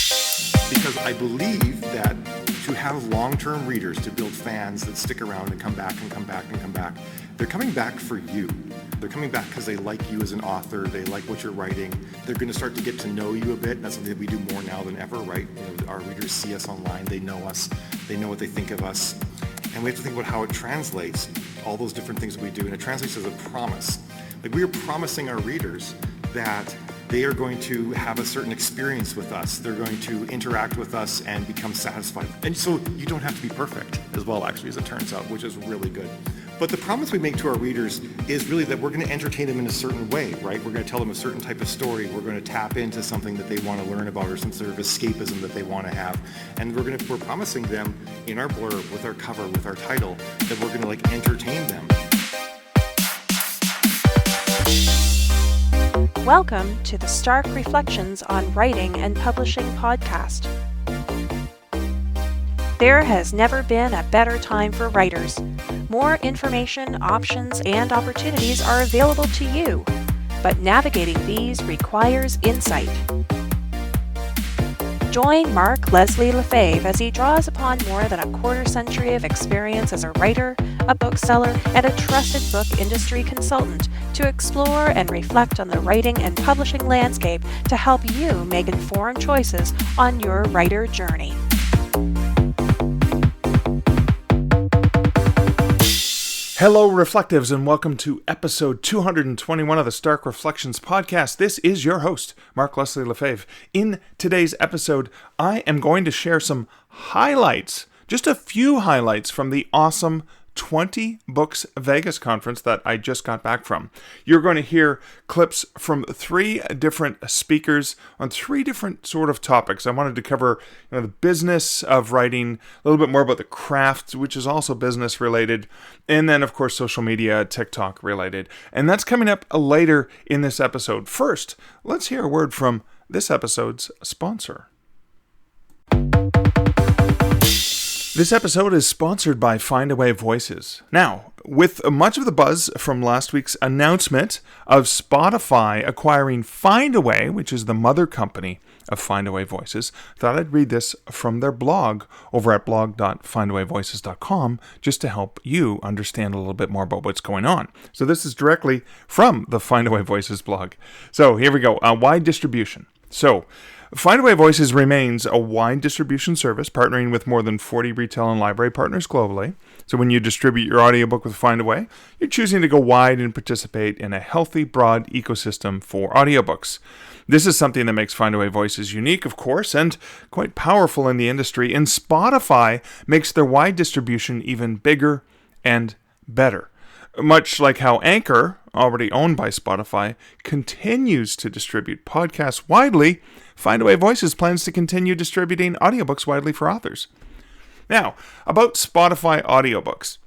Because I believe that to have long-term readers, to build fans that stick around and come back and come back and come back, they're coming back for you. They're coming back because they like you as an author, they like what you're writing, they're going to start to get to know you a bit. That's something that we do more now than ever, right? Our readers see us online, they know us, they know what they think of us, and we have to think about how it translates, all those different things that we do, and it translates as a promise. Like, we are promising our readers that they are going to have a certain experience with us. They're going to interact with us and become satisfied. And so you don't have to be perfect as well, actually, as it turns out, which is really good. But the promise we make to our readers is really that we're going to entertain them in a certain way, right? We're going to tell them a certain type of story. We're going to tap into something that they want to learn about or some sort of escapism that they want to have. And we're promising them in our blurb, with our cover, with our title, that we're going to entertain them. Welcome to the Stark Reflections on Writing and Publishing podcast. There has never been a better time for writers. More information, options, and opportunities are available to you, but navigating these requires insight. Join Mark Leslie Lefebvre as he draws upon more than a quarter century of experience as a writer, a bookseller, and a trusted book industry consultant to explore and reflect on the writing and publishing landscape to help you make informed choices on your writer journey. Hello, Reflectives, and welcome to episode 221 of the Stark Reflections podcast. This is your host, Mark Leslie Lefebvre. In today's episode, I am going to share some highlights, just a few highlights from the awesome 20BooksVegas conference that I just got back from. You're going to hear clips from three different speakers on three different sort of topics. I wanted to cover the business of writing, a little bit more about the craft, which is also business related, and then of course social media, TikTok related. And that's coming up later in this episode. First, let's hear a word from this episode's sponsor. This episode is sponsored by Findaway Voices. Now, with much of the buzz from last week's announcement of Spotify acquiring Findaway, which is the mother company of Findaway Voices, I thought I'd read this from their blog over at blog.findawayvoices.com just to help you understand a little bit more about what's going on. So this is directly from the Findaway Voices blog. So here we go. Wide distribution. So Findaway Voices remains a wide distribution service, partnering with more than 40 retail and library partners globally. So when you distribute your audiobook with Findaway, you're choosing to go wide and participate in a healthy, broad ecosystem for audiobooks. This is something that makes Findaway Voices unique, of course, and quite powerful in the industry. And Spotify makes their wide distribution even bigger and better. Much like how Anchor, already owned by Spotify, continues to distribute podcasts widely, Findaway Voices plans to continue distributing audiobooks widely for authors. Now, about Spotify audiobooks.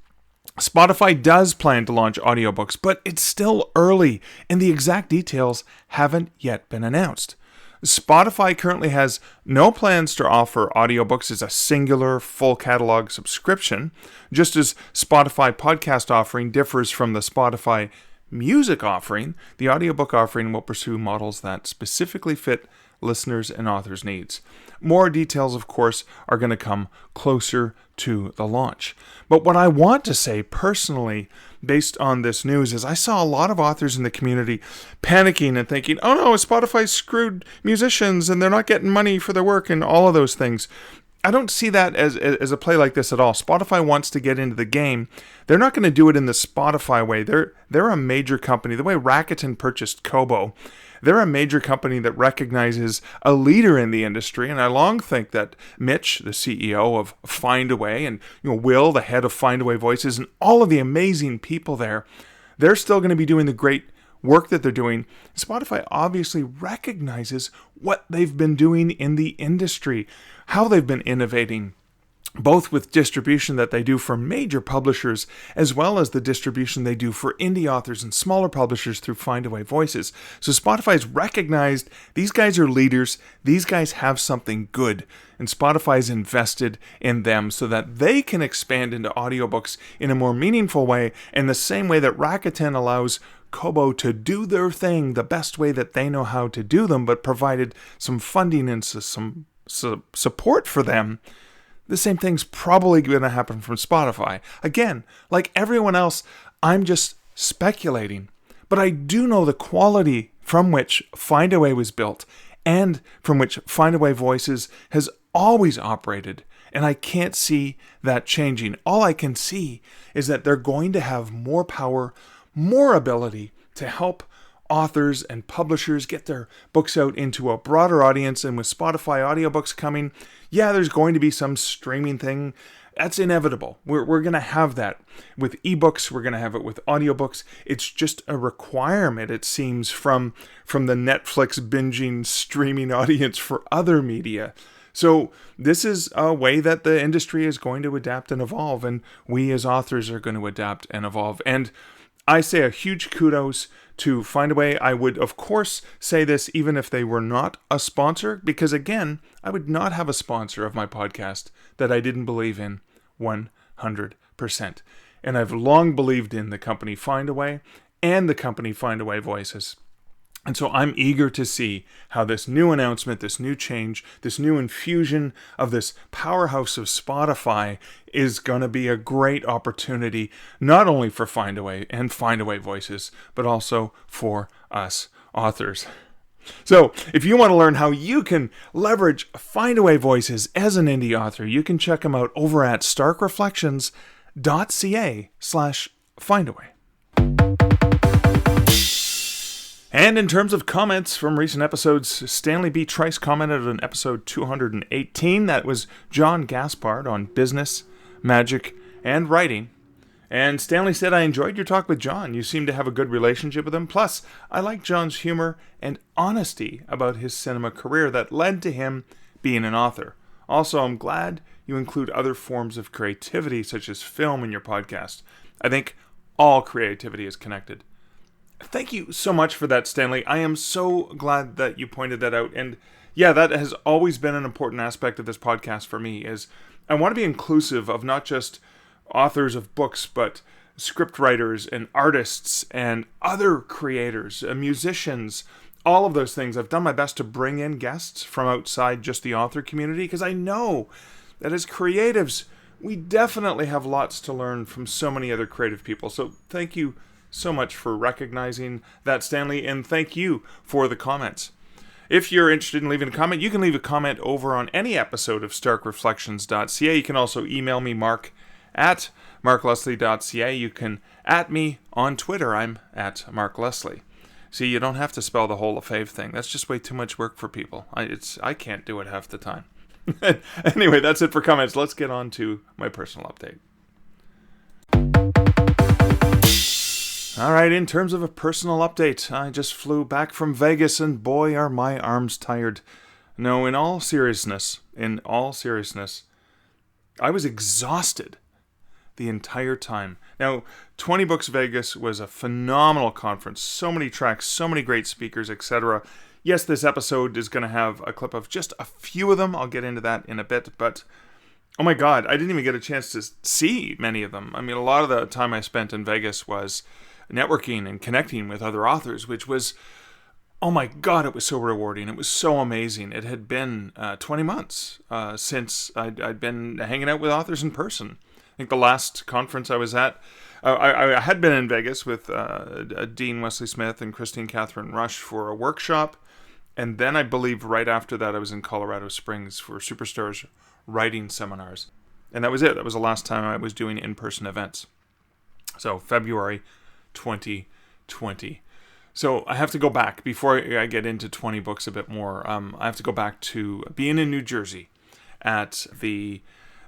Spotify does plan to launch audiobooks, but it's still early, and the exact details haven't yet been announced. Spotify currently has no plans to offer audiobooks as a singular full catalog subscription, just as Spotify podcast offering differs from the Spotify music offering. The audiobook offering will pursue models that specifically fit listeners' and authors' needs. More details, of course, are going to come closer to the launch. But what I want to say personally, based on this news, is I saw a lot of authors in the community panicking and thinking, oh no, Spotify screwed musicians and they're not getting money for their work and all of those things. I don't see that as a play like this at all. Spotify wants to get into the game. They're not going to do it in the Spotify way. They're a major company. The way Rakuten purchased Kobo, they're a major company that recognizes a leader in the industry, and I long think that Mitch, the CEO of Findaway, and Will, the head of Findaway Voices, and all of the amazing people there, they're still going to be doing the great work that they're doing. Spotify obviously recognizes what they've been doing in the industry, how they've been innovating, both with distribution that they do for major publishers, as well as the distribution they do for indie authors and smaller publishers through Findaway Voices. So Spotify's recognized these guys are leaders, these guys have something good, and Spotify's invested in them so that they can expand into audiobooks in a more meaningful way, in the same way that Rakuten allows Kobo to do their thing the best way that they know how to do them, but provided some funding and some support for them, the same thing's probably going to happen from Spotify. Again, like everyone else, I'm just speculating. But I do know the quality from which Findaway was built and from which Findaway Voices has always operated. And I can't see that changing. All I can see is that they're going to have more power, more ability to help authors and publishers get their books out into a broader audience. And with Spotify audiobooks coming, yeah, there's going to be some streaming thing. That's inevitable. We're going to have that. With ebooks, we're going to have it with audiobooks. It's just a requirement, it seems, from the Netflix binging streaming audience for other media. So this is a way that the industry is going to adapt and evolve, and we as authors are going to adapt and evolve. And I say a huge kudos to Findaway. I would, of course, say this even if they were not a sponsor, because again, I would not have a sponsor of my podcast that I didn't believe in 100%. And I've long believed in the company Findaway and the company Findaway Voices. And so I'm eager to see how this new announcement, this new change, this new infusion of this powerhouse of Spotify is going to be a great opportunity, not only for Findaway and Findaway Voices, but also for us authors. So if you want to learn how you can leverage Findaway Voices as an indie author, you can check them out over at starkreflections.ca/Findaway. And in terms of comments from recent episodes, Stanley B. Trice commented on episode 218. That was John Gaspard on business, magic, and writing. And Stanley said, I enjoyed your talk with John. You seem to have a good relationship with him. Plus, I like John's humor and honesty about his cinema career that led to him being an author. Also, I'm glad you include other forms of creativity, such as film, in your podcast. I think all creativity is connected. Thank you so much for that, Stanley. I am so glad that you pointed that out. And yeah, that has always been an important aspect of this podcast for me, is I want to be inclusive of not just authors of books, but script writers and artists and other creators, musicians, all of those things. I've done my best to bring in guests from outside just the author community, because I know that as creatives, we definitely have lots to learn from so many other creative people. So thank you so much for recognizing that, Stanley, and thank you for the comments. If you're interested in leaving a comment, you can leave a comment over on any episode of starkreflections.ca. You can also email me, mark@markleslie.ca. You can @me on Twitter. I'm @markleslie. See, you don't have to spell the whole LaFave thing. That's just way too much work for people. I can't do it half the time. Anyway, that's it for comments. Let's get on to my personal update. All right, in terms of a personal update, I just flew back from Vegas, and boy, are my arms tired. No, in all seriousness, I was exhausted the entire time. Now, 20BooksVegas was a phenomenal conference. So many tracks, so many great speakers, etc. Yes, this episode is going to have a clip of just a few of them. I'll get into that in a bit, but oh my God, I didn't even get a chance to see many of them. I mean, a lot of the time I spent in Vegas was networking and connecting with other authors, which was, oh my God, it was so rewarding. It was so amazing. It had been 20 months since I'd been hanging out with authors in person. I think the last conference I was at, I had been in Vegas with Dean Wesley Smith and Christine Catherine Rush for a workshop. And then I believe right after that I was in Colorado Springs for Superstars writing seminars. And that was it. That was the last time I was doing in-person events. So February 2020. So I have to go back before I get into 20 books a bit more. I have to go back to being in New Jersey at the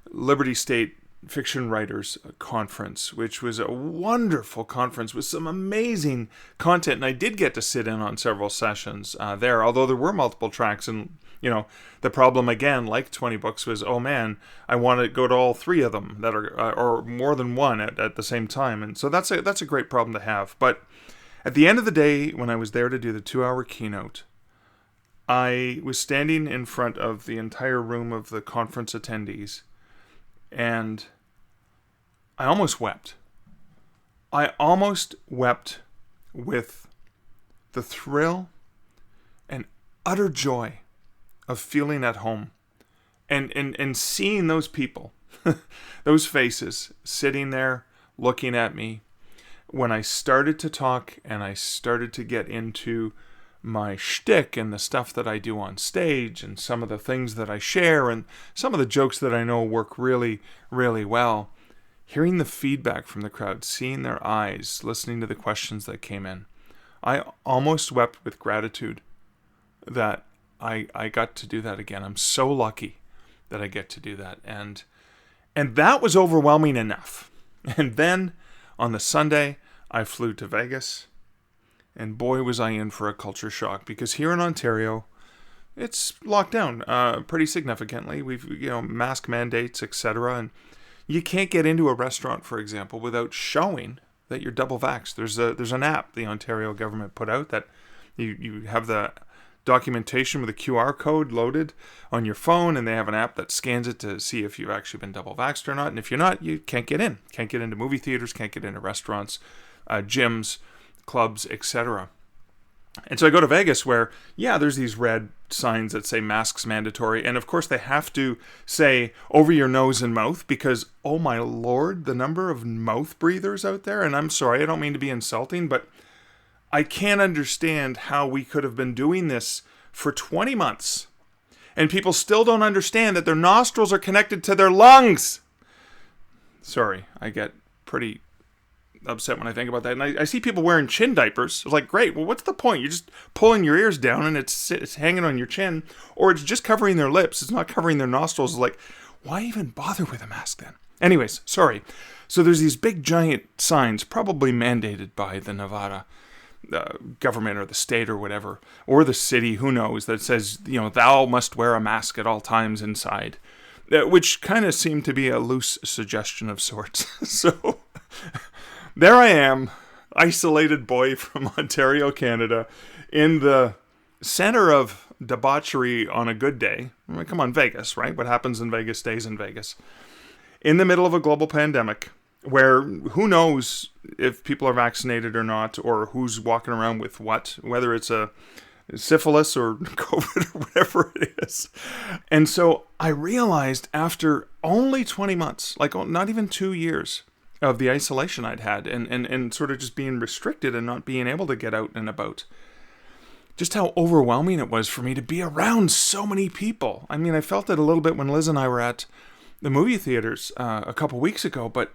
Liberty State Fiction Writers Conference, which was a wonderful conference with some amazing content. And I did get to sit in on several sessions there, although there were multiple tracks. And, you know, the problem again, like 20 books, was, oh man, I want to go to all three of them that are, or more than one at the same time. And so that's a great problem to have. But at the end of the day, when I was there to do the 2-hour keynote, I was standing in front of the entire room of the conference attendees, and I almost wept. I almost wept with the thrill and utter joy of feeling at home And seeing those people, those faces sitting there looking at me, when I started to talk and I started to get into my shtick and the stuff that I do on stage and some of the things that I share and some of the jokes that I know work really, really well, hearing the feedback from the crowd, seeing their eyes, listening to the questions that came in, I almost wept with gratitude that I got to do that again. I'm so lucky that I get to do that. And that was overwhelming enough. And then on the Sunday, I flew to Vegas. And boy, was I in for a culture shock, because here in Ontario, it's locked down pretty significantly. We've, mask mandates, etc. And you can't get into a restaurant, for example, without showing that you're double vaxxed. There's an app the Ontario government put out that you have the documentation with a QR code loaded on your phone, and they have an app that scans it to see if you've actually been double vaxxed or not. And if you're not, you can't get in. Can't get into movie theaters, can't get into restaurants, gyms, clubs, etc. And so I go to Vegas where, there's these red signs that say masks mandatory. And of course they have to say over your nose and mouth, because, oh my Lord, the number of mouth breathers out there. And I'm sorry, I don't mean to be insulting, but I can't understand how we could have been doing this for 20 months and people still don't understand that their nostrils are connected to their lungs. Sorry, I get pretty upset when I think about that. And I see people wearing chin diapers. It's like, great, well, what's the point? You're just pulling your ears down and it's hanging on your chin, or it's just covering their lips. It's not covering their nostrils. It's like, why even bother with a mask then? Anyways, sorry. So there's these big giant signs, probably mandated by the Nevada government or the state or whatever, or the city, who knows, that says, thou must wear a mask at all times inside, which kind of seemed to be a loose suggestion of sorts. So there I am, isolated boy from Ontario, Canada, in the center of debauchery on a good day. I mean, come on, Vegas, right? What happens in Vegas stays in Vegas. In the middle of a global pandemic, where who knows if people are vaccinated or not, or who's walking around with what, whether it's a syphilis or COVID or whatever it is. And so I realized after only 20 months, like not even 2 years of the isolation I'd had and sort of just being restricted and not being able to get out and about, just how overwhelming it was for me to be around so many people. I mean, I felt it a little bit when Liz and I were at the movie theaters a couple weeks ago, but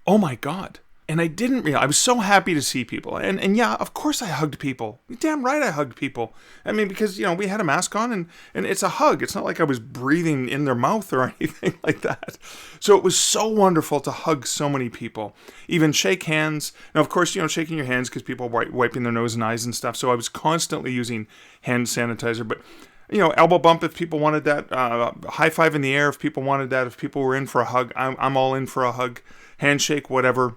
oh my God. And I didn't realize, I was so happy to see people. And yeah, of course I hugged people. You're damn right I hugged people. I mean, because, we had a mask on and it's a hug. It's not like I was breathing in their mouth or anything like that. So it was so wonderful to hug so many people, even shake hands. Now, of course, shaking your hands because people are wiping their nose and eyes and stuff. So I was constantly using hand sanitizer, but elbow bump if people wanted that, high five in the air if people wanted that, if people were in for a hug, I'm all in for a hug, handshake, whatever.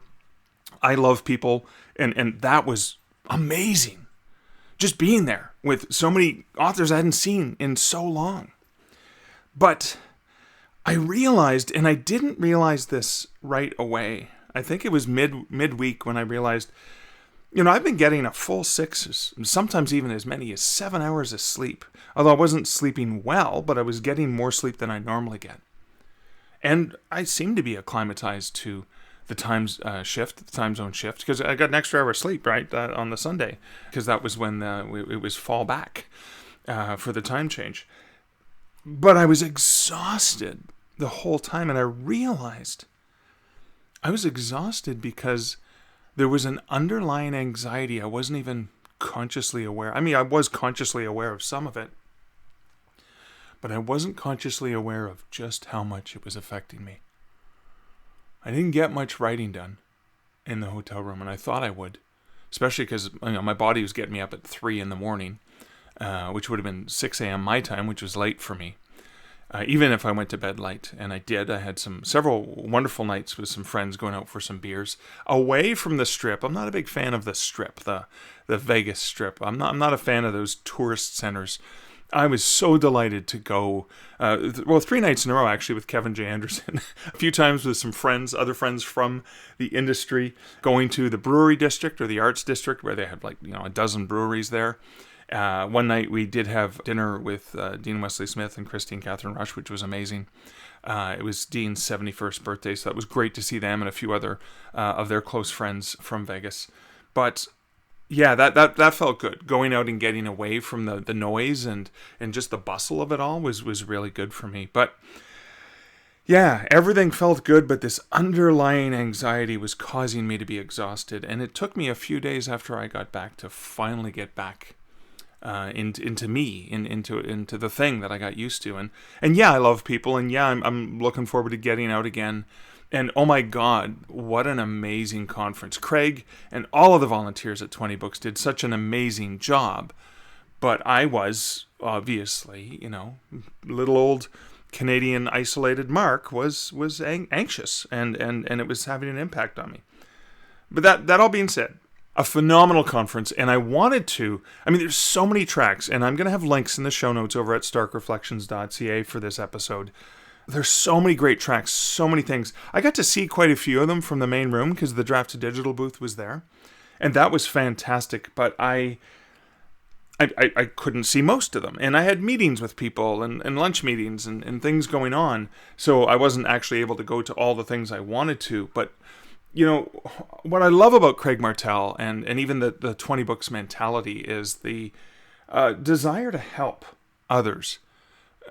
I love people, and that was amazing. Just being there with so many authors I hadn't seen in so long. But I realized, and I didn't realize this right away, I think it was midweek when I realized, I've been getting a full 6, sometimes even as many as 7 hours of sleep. Although I wasn't sleeping well, but I was getting more sleep than I normally get. And I seem to be acclimatized to the time zone shift, because I got an extra hour of sleep, right, on the Sunday, because that was when it was fall back for the time change. But I was exhausted the whole time, and I realized I was exhausted because there was an underlying anxiety I wasn't even consciously aware. I mean, I was consciously aware of some of it, but I wasn't consciously aware of just how much it was affecting me. I didn't get much writing done in the hotel room, and I thought I would, especially because my body was getting me up at 3 a.m, which would have been 6 a.m. my time, which was late for me. Even if I went to bed late, and I did, I had several wonderful nights with some friends going out for some beers away from the Strip. I'm not a big fan of the Strip, the Vegas Strip. I'm not a fan of those tourist centers. I was so delighted to go, 3 nights in a row, actually, with Kevin J. Anderson. A few times with some friends, other friends from the industry, going to the brewery district or the arts district, where they had a dozen breweries there. One night we did have dinner with Dean Wesley Smith and Christine Catherine Rush, which was amazing. It was Dean's 71st birthday, so that was great to see them and a few other of their close friends from Vegas. But yeah, that felt good. Going out and getting away from the noise and just the bustle of it all was really good for me. But yeah, everything felt good, but this underlying anxiety was causing me to be exhausted. And it took me a few days after I got back to finally get back into me, into the thing that I got used to. And yeah, I love people, and yeah, I'm looking forward to getting out again. And oh my God, what an amazing conference. Craig and all of the volunteers at 20 Books did such an amazing job. But I was, obviously, little old Canadian isolated Mark was anxious, and it was having an impact on me. But that all being said, a phenomenal conference, and I wanted to, there's so many tracks, and I'm going to have links in the show notes over at starkreflections.ca for this episode. There's so many great tracks, so many things. I got to see quite a few of them from the main room because the Draft to Digital booth was there, and that was fantastic, but I couldn't see most of them, and I had meetings with people and lunch meetings and things going on, so I wasn't actually able to go to all the things I wanted to. But what I love about Craig Martell and even the 20 Books mentality is the desire to help others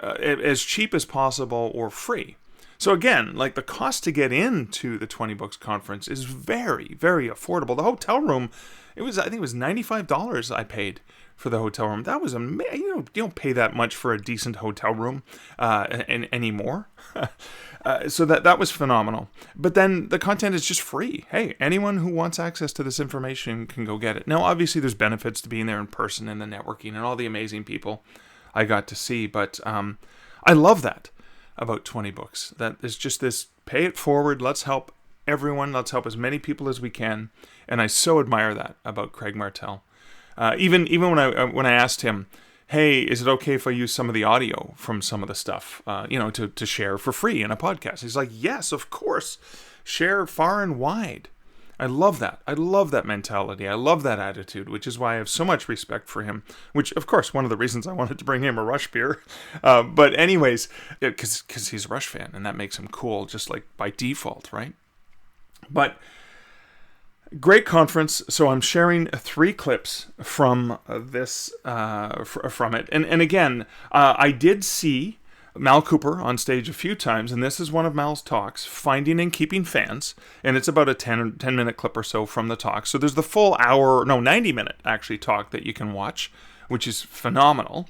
as cheap as possible or free. So again, like the cost to get into the 20 Books conference is very, very affordable. The hotel room, I think it was $95 I paid for the hotel room. That was amazing. You don't pay that much for a decent hotel room anymore. So that was phenomenal. But then the content is just free. Hey, anyone who wants access to this information can go get it. Now, obviously, there's benefits to being there in person and the networking and all the amazing people I got to see. But I love that about 20 Books. That is just this pay it forward. Let's help everyone. Let's help as many people as we can. And I so admire that about Craig Martell. Even when I asked him, hey, is it okay if I use some of the audio from some of the stuff, to share for free in a podcast? He's like, yes, of course. Share far and wide. I love that. I love that mentality. I love that attitude, which is why I have so much respect for him, which, of course, one of the reasons I wanted to bring him a Rush beer. But anyways, because he's a Rush fan, and that makes him cool, just like by default, right? But great conference. So I'm sharing 3 clips from this, from it. And again, I did see Mal Cooper on stage a few times, and this is one of Mal's talks, Finding and Keeping Fans, and it's about a 10-minute clip or so from the talk. So there's the full 90-minute actually talk that you can watch, which is phenomenal.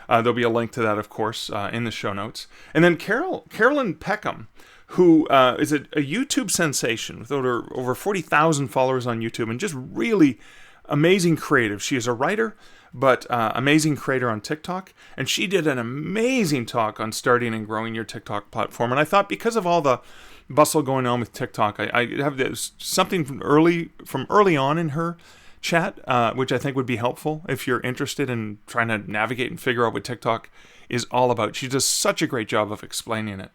There'll be a link to that, of course, in the show notes. And then Carolyn Peckham, who is a YouTube sensation with over 40,000 followers on YouTube and just really amazing creative. She is a writer, but amazing creator on TikTok. And she did an amazing talk on starting and growing your TikTok platform. And I thought because of all the bustle going on with TikTok, I have this, something from early on in her chat, which I think would be helpful if you're interested in trying to navigate and figure out what TikTok is all about. She does such a great job of explaining it.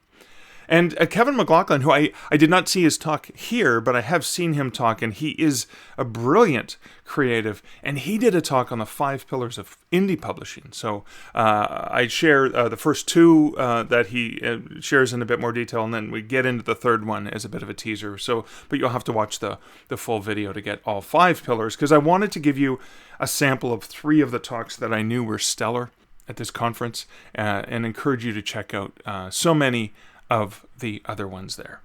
And Kevin McLaughlin, who I did not see his talk here, but I have seen him talk, and he is a brilliant creative, and he did a talk on the 5 pillars of indie publishing. So I share the first 2 that he shares in a bit more detail, and then we get into the third one as a bit of a teaser. But you'll have to watch the full video to get all 5 pillars, because I wanted to give you a sample of 3 of the talks that I knew were stellar at this conference, and encourage you to check out so many of the other ones there.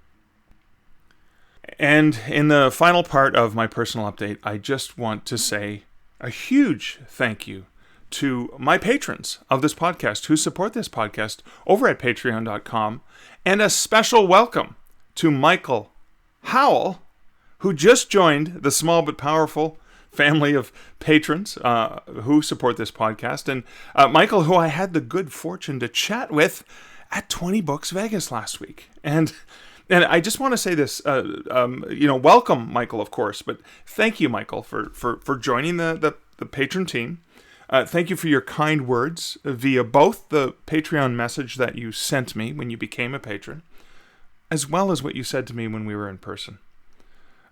And in the final part of my personal update, I just want to say a huge thank you to my patrons of this podcast who support this podcast over at patreon.com, and a special welcome to Michael Howell, who just joined the small but powerful family of patrons who support this podcast. And Michael, who I had the good fortune to chat with at 20 Books Vegas last week. And I just want to say this, welcome, Michael, of course, but thank you, Michael, for joining the patron team. Thank you for your kind words via both the Patreon message that you sent me when you became a patron, as well as what you said to me when we were in person.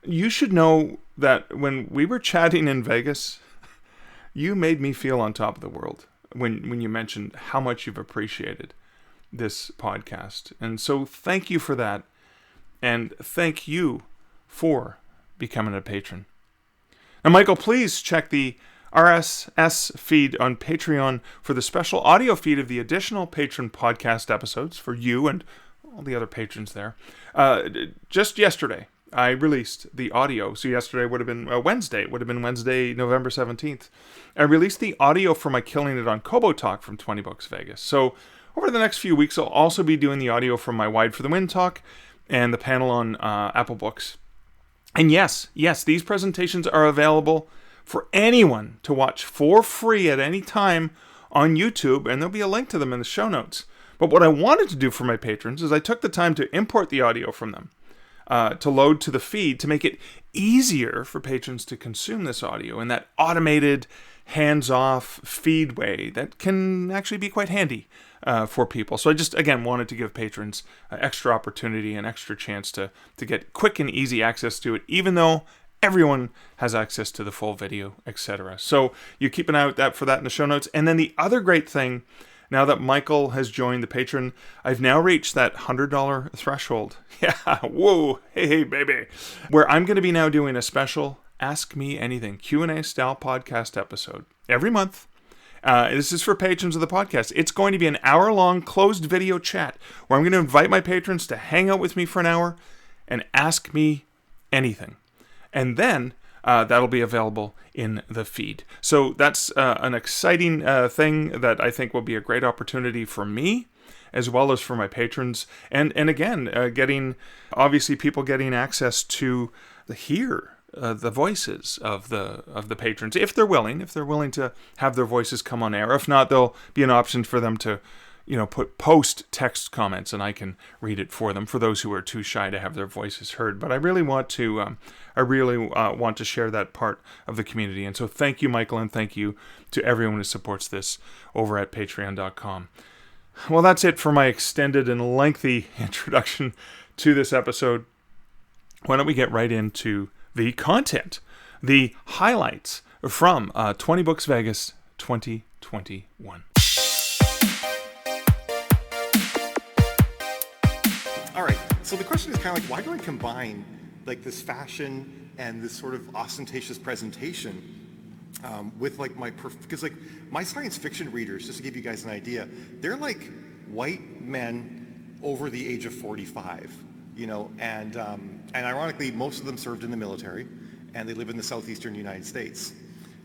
You should know that when we were chatting in Vegas, you made me feel on top of the world when you mentioned how much you've appreciated this podcast. And so thank you for that. And thank you for becoming a patron. Now, Michael, please check the RSS feed on Patreon for the special audio feed of the additional patron podcast episodes for you and all the other patrons there. Just yesterday, I released the audio. So yesterday would have been Wednesday. It would have been Wednesday, November 17th. I released the audio for my Killing It on Kobo talk from 20 Books Vegas. So over the next few weeks, I'll also be doing the audio from my Wide for the Wind talk and the panel on Apple Books. And yes, these presentations are available for anyone to watch for free at any time on YouTube, and there'll be a link to them in the show notes. But what I wanted to do for my patrons is I took the time to import the audio from them, to load to the feed, to make it easier for patrons to consume this audio in that automated, hands-off feed way that can actually be quite handy for people. So I just, again, wanted to give patrons extra opportunity and extra chance to get quick and easy access to it, even though everyone has access to the full video, etc. So you keep an eye out for that in the show notes. And then the other great thing, now that Michael has joined the patron, I've now reached that $100 threshold. Yeah, whoa, hey, baby. Where I'm going to be now doing a special Ask Me Anything Q&A style podcast episode every month. This is for patrons of the podcast. It's going to be an hour-long closed video chat where I'm going to invite my patrons to hang out with me for an hour and ask me anything. And then that'll be available in the feed. So that's an exciting thing that I think will be a great opportunity for me, as well as for my patrons. And again, people getting access to hear the voices of the patrons, if they're willing to have their voices come on air. If not, there'll be an option for them to post text comments, and I can read it for them, for those who are too shy to have their voices heard. But I really want to share that part of the community. And so thank you, Michael, and thank you to everyone who supports this over at patreon.com. Well, that's it for my extended and lengthy introduction to this episode. Why don't we get right into the content, the highlights from 20 Books Vegas 2021. All right, so the question is kind of like, why do I combine like this fashion and this sort of ostentatious presentation with like because like my science fiction readers, just to give you guys an idea, they're like white men over the age of 45, and ironically, most of them served in the military, and they live in the southeastern United States,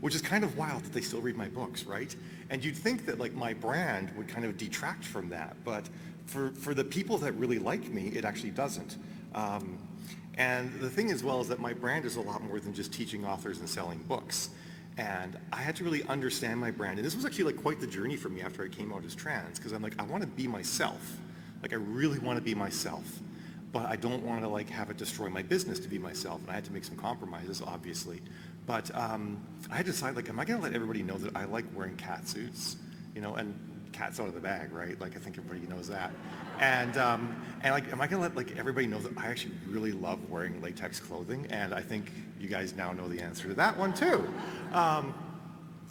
which is kind of wild that they still read my books, right? And you'd think that like my brand would kind of detract from that, but for the people that really like me, it actually doesn't. And the thing as well is that my brand is a lot more than just teaching authors and selling books. And I had to really understand my brand. And this was actually like quite the journey for me after I came out as trans, because I'm like, I want to be myself. Like I really want to be myself, but I don't want to like have it destroy my business to be myself. And I had to make some compromises, obviously. But I had to decide, like, am I going to let everybody know that I like wearing cat suits? And cat's out of the bag, right? Like, I think everybody knows that. And like, am I gonna let like everybody know that I actually really love wearing latex clothing? And I think you guys now know the answer to that one too.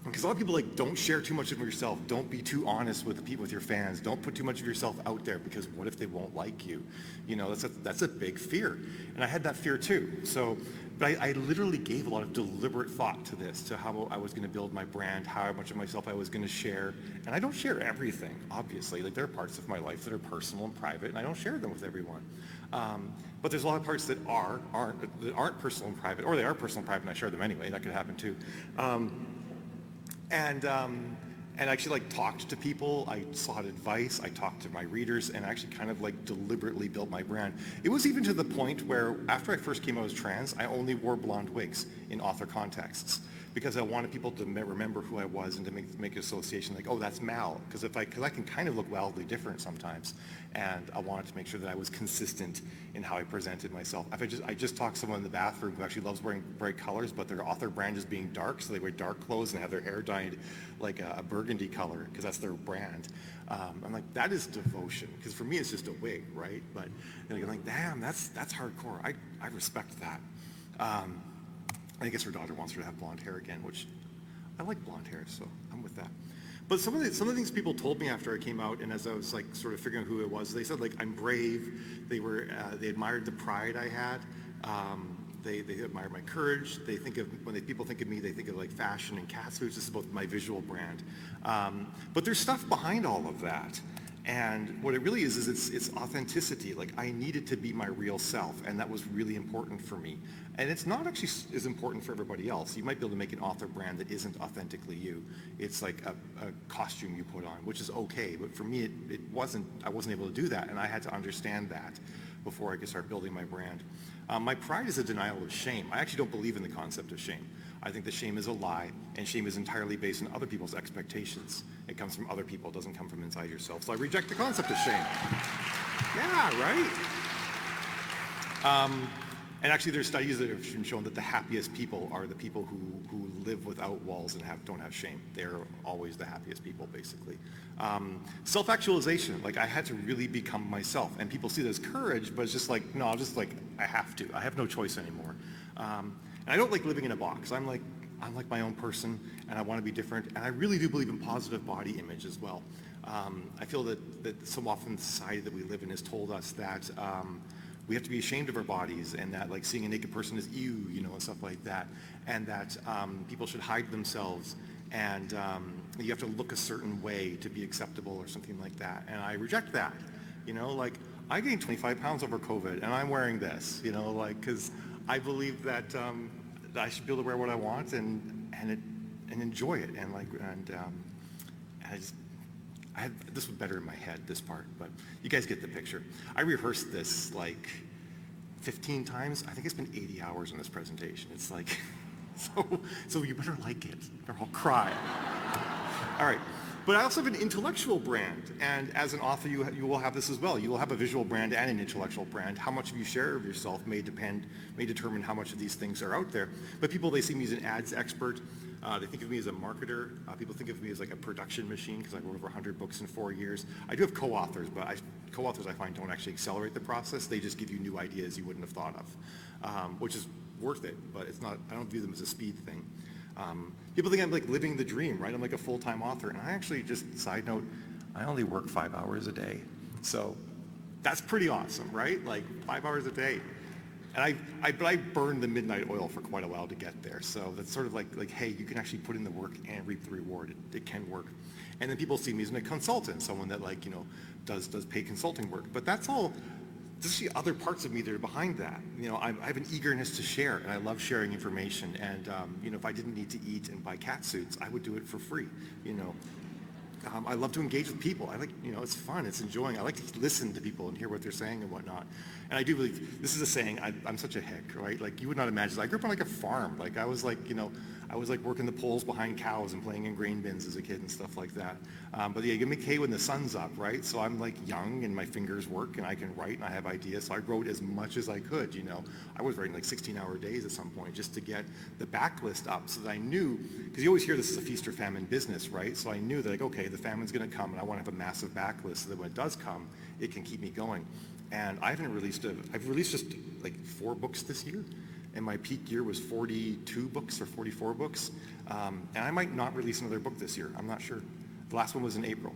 Because a lot of people like, don't share too much of yourself. Don't be too honest with the people, with your fans. Don't put too much of yourself out there, because what if they won't like you? That's a big fear. And I had that fear too. But I literally gave a lot of deliberate thought to this, to how I was going to build my brand, how much of myself I was going to share. And I don't share everything, obviously. Like, there are parts of my life that are personal and private, and I don't share them with everyone. But there's a lot of parts that aren't personal and private, or they are personal and private, and I share them anyway. That could happen too. And I actually like talked to people, I sought advice, I talked to my readers, and actually kind of like deliberately built my brand. It was even to the point where after I first came out as trans, I only wore blonde wigs in author contexts, because I wanted people to remember who I was and to make an association like, oh, that's Mal, because I can kind of look wildly different sometimes, and I wanted to make sure that I was consistent in how I presented myself. I just talked to someone in the bathroom who actually loves wearing bright colors, but their author brand is being dark, so they wear dark clothes and have their hair dyed like a burgundy color, because that's their brand. I'm like, that is devotion, because for me it's just a wig, right? But I'm like, damn, that's hardcore. I respect that. I guess her daughter wants her to have blonde hair again, which I like blonde hair, so I'm with that. But some of the things people told me after I came out, and as I was like sort of figuring out who it was, they said like I'm brave. They admired the pride I had. They admire my courage. They think of, when people think of me, they think of like fashion and cat suits. This is both my visual brand. But there's stuff behind all of that. And what it really is it's authenticity. Like I needed to be my real self, and that was really important for me. And it's not actually as important for everybody else. You might be able to make an author brand that isn't authentically you. It's like a costume you put on, which is okay. But for me, I wasn't able to do that, and I had to understand that before I could start building my brand. My pride is a denial of shame. I actually don't believe in the concept of shame. I think that shame is a lie, and shame is entirely based on other people's expectations. It comes from other people, it doesn't come from inside yourself. So I reject the concept of shame. Yeah, right? And actually there's studies that have shown that the happiest people are the people who live without walls and don't have shame. They're always the happiest people, basically. Self-actualization, like I had to really become myself. And people see that as courage, but it's just like, no, I have to. I have no choice anymore. And I don't like living in a box. I'm like my own person, and I want to be different. And I really do believe in positive body image as well. I feel that so often the society that we live in has told us that we have to be ashamed of our bodies, and that like seeing a naked person is ew, and stuff like that. And that people should hide themselves, and you have to look a certain way to be acceptable or something like that. And I reject that. Like I gained 25 pounds over COVID, and I'm wearing this, because I believe that I should be able to wear what I want and enjoy it, I had this was better in my head, this part, but you guys get the picture. I rehearsed this like 15 times. I think I spent 80 hours on this presentation. It's like, so you better like it, or I'll cry. All right. But I also have an intellectual brand, and as an author, you will have this as well. You will have a visual brand and an intellectual brand. How much of you share of yourself may determine how much of these things are out there. But people, they see me as an ads expert. They think of me as a marketer. People think of me as like a production machine because I wrote over 100 books in 4 years. I do have co-authors, but co-authors I find don't actually accelerate the process. They just give you new ideas you wouldn't have thought of, which is worth it, but it's not. I don't view them as a speed thing. People think I'm like living the dream, right? I'm like a full-time author, and I actually, just side note, I only work 5 hours a day. So that's pretty awesome, right? Like 5 hours a day. And I burned the midnight oil for quite a while to get there. So that's sort of like, hey, you can actually put in the work and reap the reward. It can work. And then people see me as a consultant, someone that does paid consulting work. But that's all. There's actually other parts of me that are behind that. I have an eagerness to share, and I love sharing information. And if I didn't need to eat and buy cat suits, I would do it for free. I love to engage with people. I like, it's fun, it's enjoying. I like to listen to people and hear what they're saying and whatnot. And I do believe, this is a saying, I'm such a hick, right? Like, you would not imagine. I grew up on like a farm. Like, I was like, I was like working the poles behind cows and playing in grain bins as a kid and stuff like that. But yeah, you make hay when the sun's up, right? So I'm like young and my fingers work and I can write and I have ideas. So I wrote as much as I could, I was writing like 16-hour days at some point just to get the backlist up so that I knew, because you always hear this is a feast or famine business, right? So I knew that like, okay, the famine's gonna come and I wanna have a massive backlist so that when it does come, it can keep me going. And I've released just like 4 books this year. And my peak year was 42 books or 44 books. And I might not release another book this year. I'm not sure. The last one was in April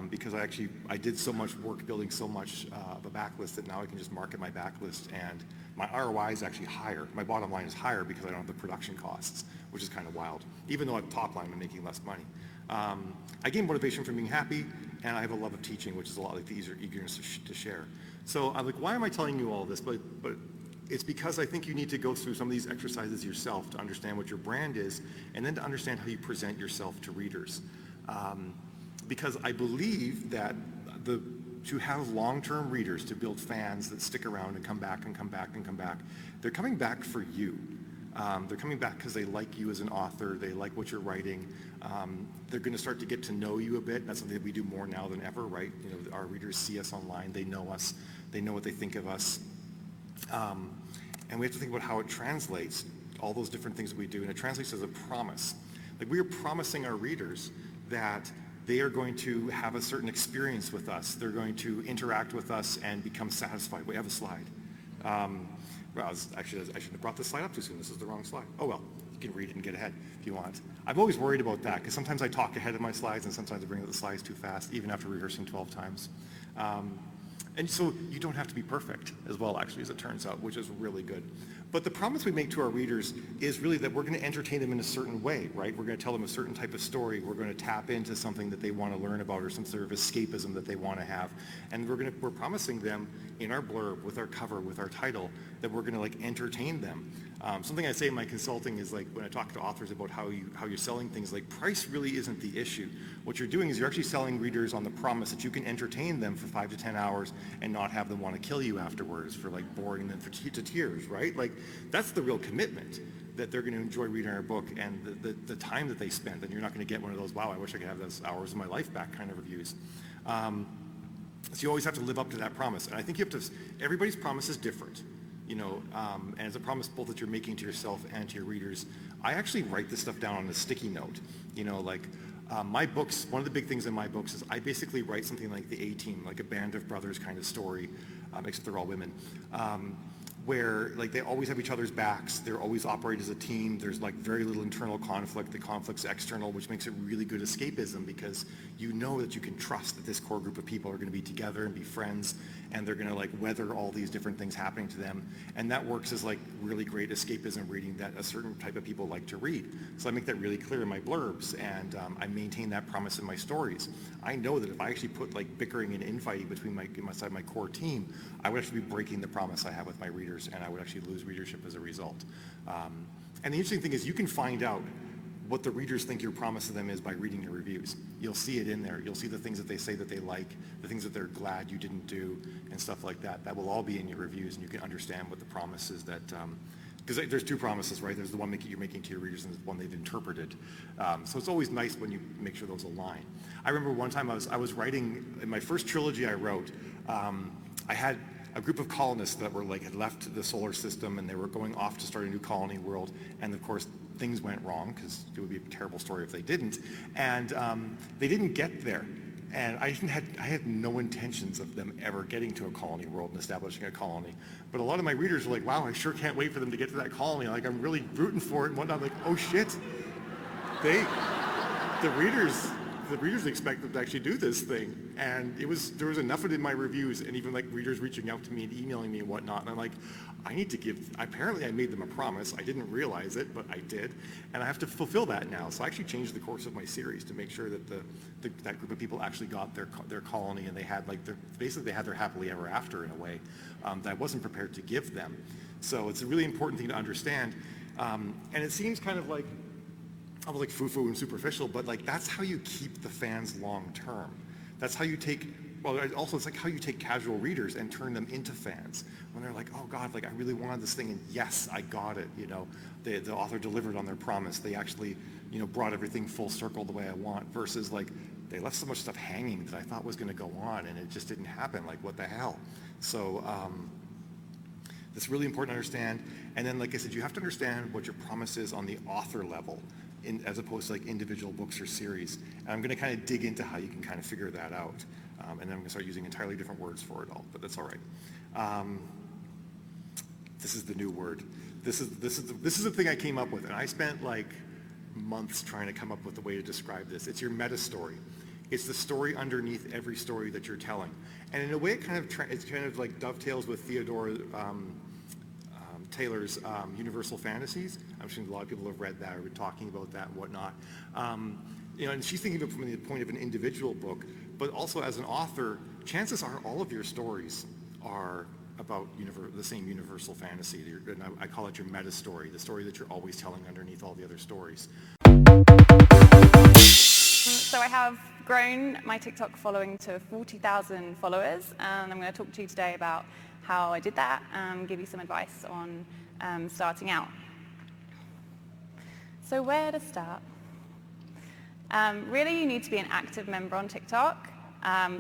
because I did so much work building so much of a backlist that now I can just market my backlist, and my ROI is actually higher. My bottom line is higher because I don't have the production costs, which is kind of wild. Even though at top line I'm making less money. I gain motivation from being happy, and I have a love of teaching, which is a lot like the eagerness to share. So I'm like, why am I telling you all this? But it's because I think you need to go through some of these exercises yourself to understand what your brand is, and then to understand how you present yourself to readers. Because I believe that to have long-term readers, to build fans that stick around and come back and come back and come back, they're coming back for you. They're coming back because they like you as an author, they like what you're writing. They're going to start to get to know you a bit. That's something that we do more now than ever, right? Our readers see us online, they know us, they know what they think of us. And we have to think about how it translates, all those different things that we do, and it translates as a promise. Like, we are promising our readers that they are going to have a certain experience with us. They're going to interact with us and become satisfied. We have a slide. I shouldn't have brought this slide up too soon. This is the wrong slide. Oh well, can read it and get ahead if you want. I'm always worried about that because sometimes I talk ahead of my slides and sometimes I bring up the slides too fast, even after rehearsing 12 times. And so you don't have to be perfect as well, actually, as it turns out, which is really good. But the promise we make to our readers is really that we're going to entertain them in a certain way, right? We're going to tell them a certain type of story. We're going to tap into something that they want to learn about or some sort of escapism that they want to have. And we're promising them in our blurb, with our cover, with our title, that we're going to like entertain them. Something I say in my consulting is like when I talk to authors about how you're selling things, like price really isn't the issue. What you're doing is you're actually selling readers on the promise that you can entertain them for 5 to 10 hours and not have them want to kill you afterwards for like boring them to tears, right? Like that's the real commitment, that they're going to enjoy reading our book and the time that they spent. And you're not going to get one of those, wow, I wish I could have those hours of my life back kind of reviews. So you always have to live up to that promise. And I think you have to, everybody's promise is different. And it's a promise both that you're making to yourself and to your readers. I actually write this stuff down on a sticky note. My books, one of the big things in my books is I basically write something like the A-Team, like a band of brothers kind of story, except they're all women, where like they always have each other's backs. They're always operate as a team. There's like very little internal conflict. The conflict's external, which makes it really good escapism because you know that you can trust that this core group of people are going to be together and be friends, and they're going to like weather all these different things happening to them. And that works as like really great escapism reading that a certain type of people like to read. So I make that really clear in my blurbs, and I maintain that promise in my stories. I know that if I actually put like bickering and infighting between my core team, I would actually be breaking the promise I have with my readers, and I would actually lose readership as a result. And the interesting thing is you can find out what the readers think your promise to them is by reading your reviews. You'll see it in there. You'll see the things that they say that they like, the things that they're glad you didn't do, and stuff like that. That will all be in your reviews, and you can understand what the promise is that, because there's two promises, right? There's the one you're making to your readers, and there's one they've interpreted. So it's always nice when you make sure those align. I remember one time I was writing, in my first trilogy I wrote, I had a group of colonists that were had left the solar system, and they were going off to start a new colony world, and of course things went wrong, because it would be a terrible story if they didn't, and they didn't get there. And I had no intentions of them ever getting to a colony world and establishing a colony. But a lot of my readers were like, wow, I sure can't wait for them to get to that colony. Like, I'm really rooting for it and whatnot. I'm like, oh shit, the readers expect them to actually do this thing. And there was enough of it in my reviews, and even like readers reaching out to me and emailing me and whatnot. And I'm like, apparently I made them a promise. I didn't realize it, but I did. And I have to fulfill that now. So I actually changed the course of my series to make sure that that group of people actually got their colony, and they had basically they had their happily ever after in a way that I wasn't prepared to give them. So it's a really important thing to understand. And it seems kind of like, almost like foo-foo and superficial, but like that's how you keep the fans long term. That's how you it's like how you take casual readers and turn them into fans. When they're like, oh God, like I really wanted this thing, and yes, I got it. The author delivered on their promise. They actually, brought everything full circle the way I want, versus like they left so much stuff hanging that I thought was going to go on, and it just didn't happen. Like, what the hell? So that's really important to understand. And then, like I said, you have to understand what your promise is on the author level, as opposed to like individual books or series. And I'm going to kind of dig into how you can kind of figure that out. And then I'm going to start using entirely different words for it all, but that's all right. This is the new word. This is the thing I came up with, and I spent like months trying to come up with a way to describe this. It's your meta story. It's the story underneath every story that you're telling. And in a way, it kind of like dovetails with Theodore Taylor's Universal Fantasies. I'm sure a lot of people have read that or been talking about that and whatnot. And she's thinking of it from the point of an individual book, but also as an author, chances are all of your stories are about the same universal fantasy. And I call it your meta story, the story that you're always telling underneath all the other stories. So I have grown my TikTok following to 40,000 followers, and I'm going to talk to you today about how I did that and give you some advice on starting out. So where to start? Really, you need to be an active member on TikTok.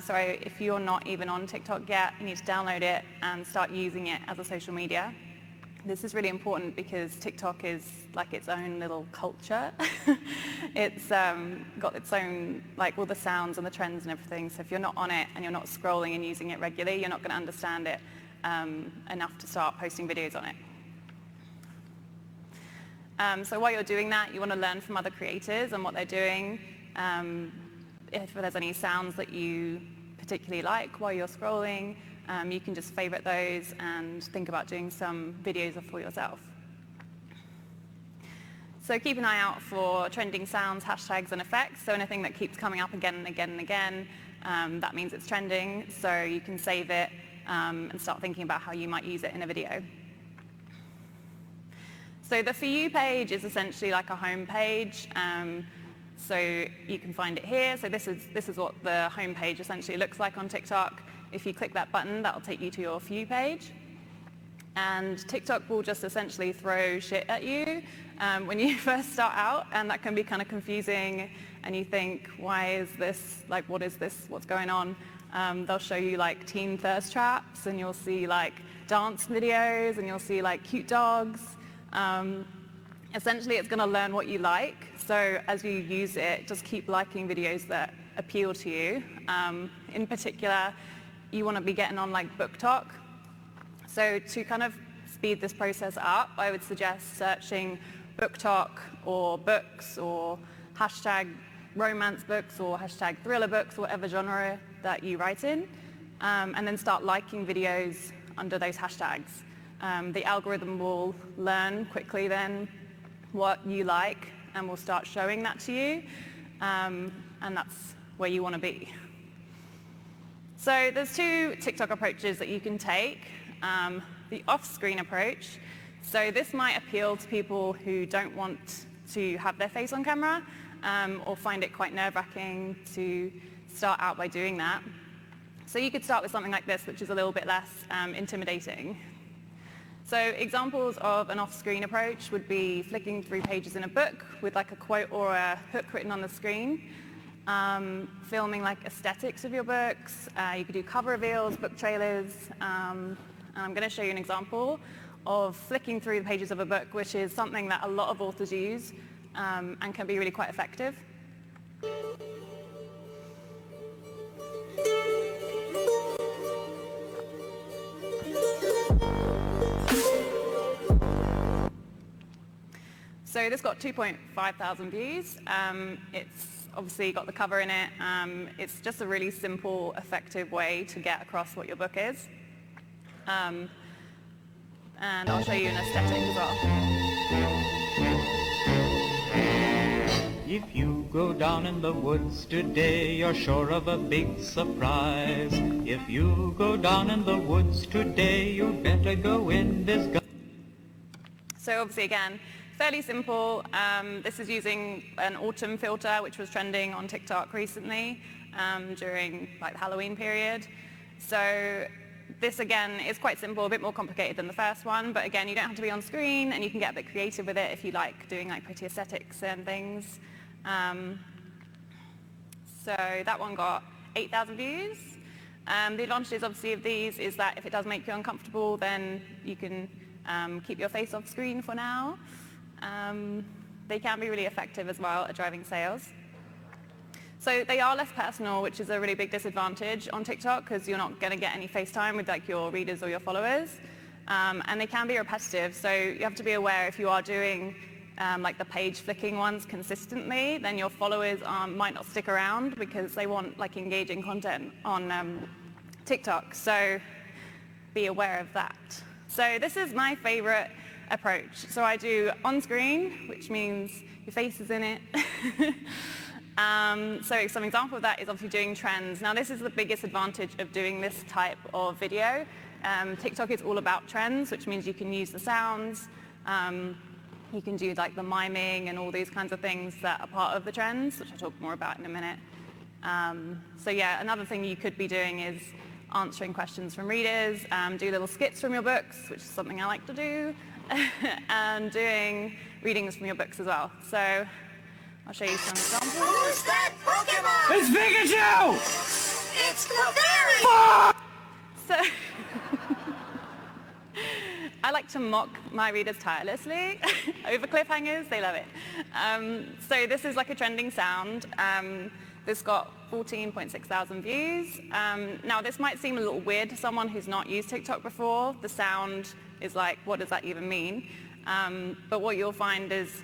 So if you're not even on TikTok yet, you need to download it and start using it as a social media. This is really important because TikTok is like its own little culture. It's got its own, like all the sounds and the trends and everything. So if you're not on it and you're not scrolling and using it regularly, you're not going to understand it enough to start posting videos on it. So while you're doing that, you want to learn from other creators and what they're doing. If there's any sounds that you particularly like while you're scrolling, you can just favorite those and think about doing some videos for yourself. So keep an eye out for trending sounds, hashtags, and effects. So anything that keeps coming up again and again and again, that means it's trending. So you can save it and start thinking about how you might use it in a video. So the For You page is essentially like a home page. So you can find it here. So this is what the home page essentially looks like on TikTok. If you click that button, that'll take you to your For You page. And TikTok will just essentially throw shit at you when you first start out, and that can be kind of confusing, and you think, why is this, like, what is this, what's going on? They'll show you like teen thirst traps, and you'll see like dance videos, and you'll see like cute dogs. Essentially, it's going to learn what you like, so as you use it, just keep liking videos that appeal to you. In particular, you want to be getting on like book talk. So to kind of speed this process up, I would suggest searching book talk or books or hashtag romance books or hashtag thriller books, whatever genre that you write in, and then start liking videos under those hashtags. The algorithm will learn quickly then what you like and will start showing that to you, and that's where you want to be. So there's two TikTok approaches that you can take. The off-screen approach. So this might appeal to people who don't want to have their face on camera or find it quite nerve-wracking to start out by doing that. So you could start with something like this, which is a little bit less intimidating. So examples of an off-screen approach would be flicking through pages in a book with like a quote or a hook written on the screen, filming like aesthetics of your books. You could do cover reveals, book trailers. And I'm going to show you an example of flicking through the pages of a book, which is something that a lot of authors use and can be really quite effective. So this got 2.5 thousand views. It's obviously got the cover in it. It's just a really simple, effective way to get across what your book is. And I'll show you an aesthetic as well. If you go down in the woods today, you're sure of a big surprise. If you go down in the woods today, you better go in disguise. So obviously, again, fairly simple. This is using an autumn filter, which was trending on TikTok recently during like the Halloween period. So this, again, is quite simple, a bit more complicated than the first one, but again, you don't have to be on screen, and you can get a bit creative with it if you like doing like pretty aesthetics and things. So that one got 8,000 views. The advantages, obviously, of these is that if it does make you uncomfortable, then you can keep your face off screen for now. They can be really effective as well at driving sales. So they are less personal, which is a really big disadvantage on TikTok because you're not going to get any FaceTime with like your readers or your followers. And they can be repetitive, so you have to be aware if you are doing like the page flicking ones consistently, then your followers might not stick around because they want like engaging content on TikTok. So be aware of that. So this is my favorite approach. So I do on screen, which means your face is in it. So some example of that is obviously doing trends. Now this is the biggest advantage of doing this type of video. TikTok is all about trends, which means you can use the sounds. You can do like the miming and all these kinds of things that are part of the trends, which I'll talk more about in a minute. So yeah, another thing you could be doing is answering questions from readers, do little skits from your books, which is something I like to do, and doing readings from your books as well. So I'll show you some examples. Who's that Pokemon? It's Pikachu! It's Clefairy! So I like to mock my readers tirelessly over cliffhangers. They love it. So this is like a trending sound. This got 14.6 thousand views. Now this might seem a little weird to someone who's not used TikTok before. The sound is like, what does that even mean? But what you'll find is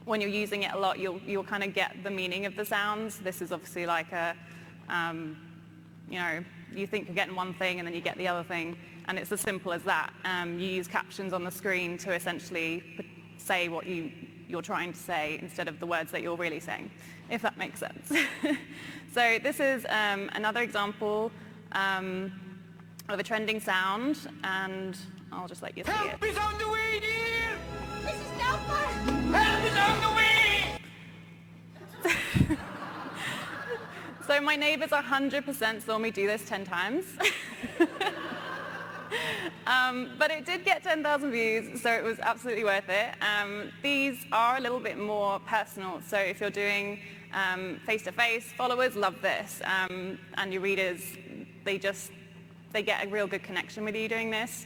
when you're using it a lot, you'll kind of get the meaning of the sounds. This is obviously like a, you think you're getting one thing and then you get the other thing, and it's as simple as that. You use captions on the screen to essentially say what you're trying to say instead of the words that you're really saying, if that makes sense. So this is another example of a trending sound, and I'll just let you see it. Help is on the way, dear! Mrs. Doubtfire! Help is on the way! So my neighbors 100% saw me do this 10 times. But it did get 10,000 views, so it was absolutely worth it. These are a little bit more personal, so if you're doing face-to-face, followers love this, and your readers, they get a real good connection with you doing this.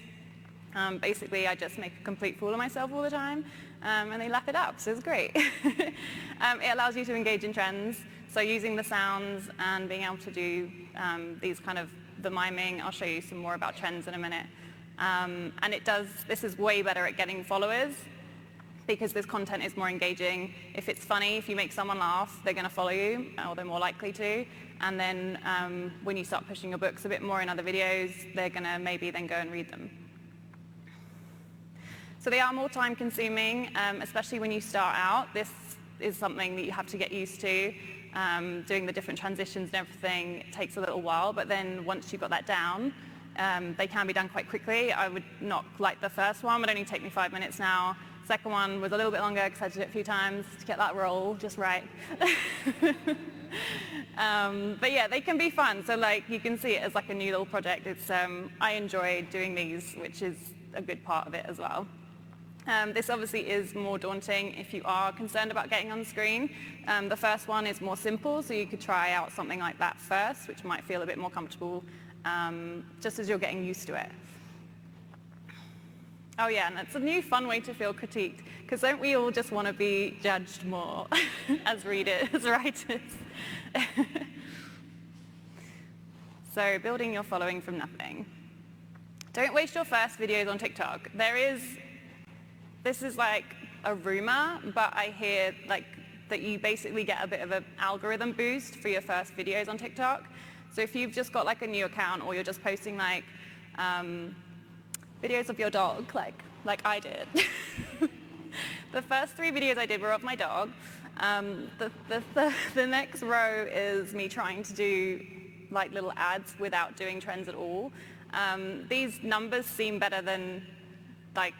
Basically, I just make a complete fool of myself all the time, and they lap it up, so it's great. It allows you to engage in trends, so using the sounds and being able to do these kind of the miming. I'll show you some more about trends in a minute. And this is way better at getting followers because this content is more engaging. If it's funny, if you make someone laugh, they're going to follow you, or they're more likely to. And then when you start pushing your books a bit more in other videos, they're going to maybe then go and read them. So they are more time consuming, especially when you start out. This is something that you have to get used to. Doing the different transitions and everything takes a little while, but then once you've got that down, they can be done quite quickly. I would not like the first one, would only take me 5 minutes now. Second one was a little bit longer because I had to do it a few times to get that roll just right. But yeah, they can be fun. So like you can see it as like a new little project. It's I enjoy doing these, which is a good part of it as well. This obviously is more daunting if you are concerned about getting on screen. The first one is more simple, so you could try out something like that first, which might feel a bit more comfortable just as you're getting used to it. Oh yeah, and it's a new fun way to feel critiqued, because don't we all just want to be judged more as readers, as writers? So building your following from nothing. Don't waste your first videos on TikTok. This is like a rumor, but I hear like that you basically get a bit of an algorithm boost for your first videos on TikTok. So if you've just got like a new account, or you're just posting like videos of your dog, like I did. The first 3 videos I did were of my dog. The next row is me trying to do like little ads without doing trends at all. These numbers seem better than like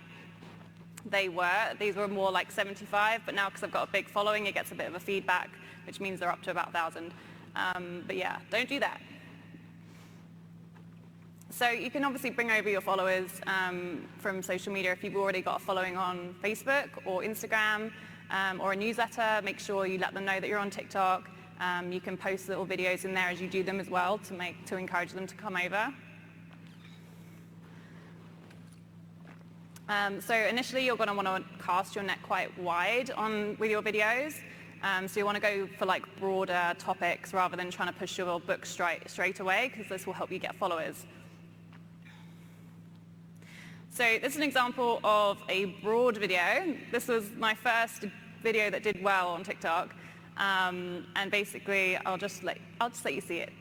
they were. These were more like 75, but now because I've got a big following, it gets a bit of a feedback, which means they're up to about 1,000. But yeah, don't do that. So you can obviously bring over your followers from social media. If you've already got a following on Facebook or Instagram or a newsletter, make sure you let them know that you're on TikTok. You can post little videos in there as you do them as well to encourage them to come over. So initially you're going to want to cast your net quite wide with your videos. So you want to go for like broader topics rather than trying to push your book straight away, because this will help you get followers. So this is an example of a broad video. This was my first video that did well on TikTok. And basically I'll just let you see it.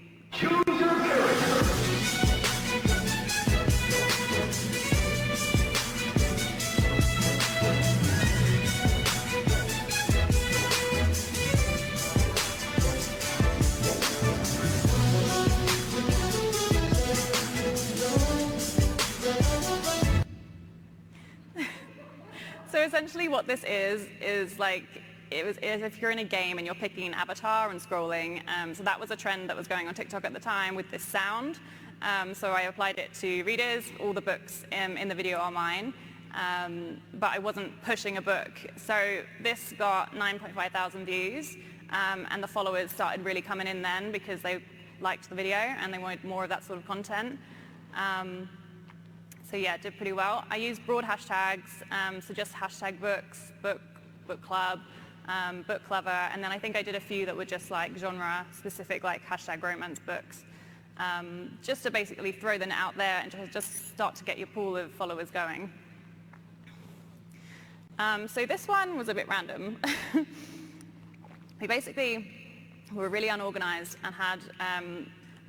So essentially what this is like, is if you're in a game and you're picking an avatar and scrolling. So that was a trend that was going on TikTok at the time with this sound. So I applied it to readers. All the books in the video are mine. But I wasn't pushing a book. So this got 9.5 thousand views. And the followers started really coming in then because they liked the video and they wanted more of that sort of content. So yeah, it did pretty well. I used broad hashtags, so just hashtag books, book club, book clever, and then I think I did a few that were just like genre specific, like hashtag romance books, just to basically throw them out there and just start to get your pool of followers going. So this one was a bit random. We basically were really unorganized and had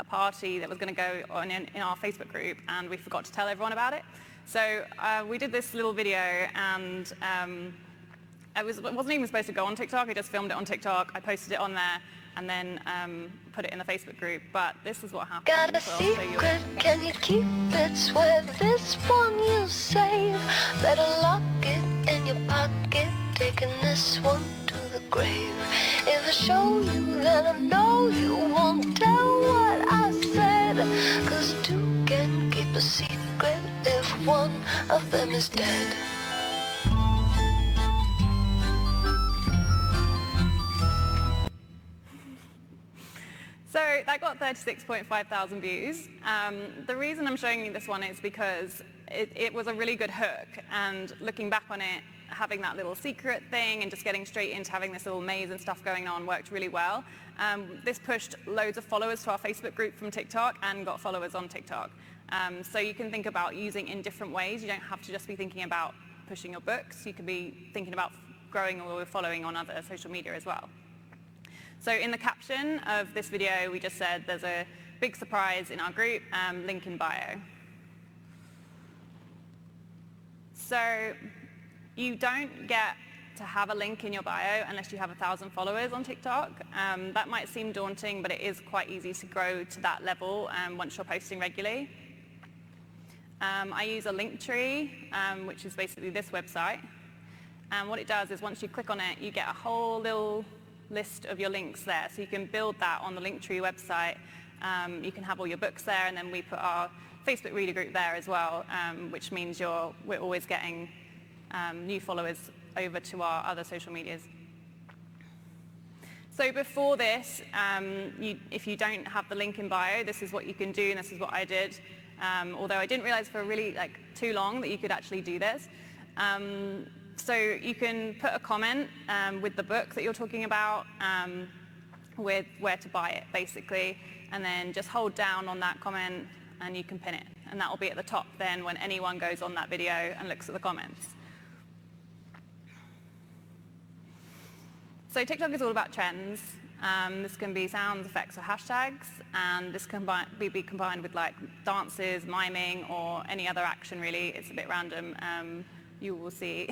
a party that was going to go on in our Facebook group, and we forgot to tell everyone about it. So we did this little video, and it wasn't even supposed to go on TikTok. I just filmed it on TikTok. I posted it on there, and then put it in the Facebook group. But this is what happened. Got a So I'll show you secret, can you keep it? Swear this one you save. Better lock it in your pocket, taking this one to the grave. If I show you, then I know you won't tell what I said. 'Cause two can keep a secret if one of them is dead. So that got 36.5 thousand views. The reason I'm showing you this one is because it was a really good hook, and looking back on it, having that little secret thing and just getting straight into having this little maze and stuff going on worked really well. This pushed loads of followers to our Facebook group from TikTok and got followers on TikTok. So you can think about using in different ways. You don't have to just be thinking about pushing your books. You can be thinking about growing or following on other social media as well. So in the caption of this video, we just said there's a big surprise in our group, link in bio. So you don't get to have a link in your bio unless you have 1,000 followers on TikTok. That might seem daunting, but it is quite easy to grow to that level once you're posting regularly. I use a link tree, which is basically this website. And what it does is once you click on it, you get a whole little list of your links there. So you can build that on the Linktree website. You can have all your books there, and then we put our Facebook reader group there as well, which means we're always getting new followers over to our other social medias. So before this, if you don't have the link in bio, this is what you can do, and this is what I did. Although I didn't realize for really too long that you could actually do this. So you can put a comment with the book that you're talking about, with where to buy it basically, and then just hold down on that comment and you can pin it. And that will be at the top then when anyone goes on that video and looks at the comments. So TikTok is all about trends. This can be sounds, effects, or hashtags, and this can be combined with dances, miming, or any other action really. It's a bit random. You will see.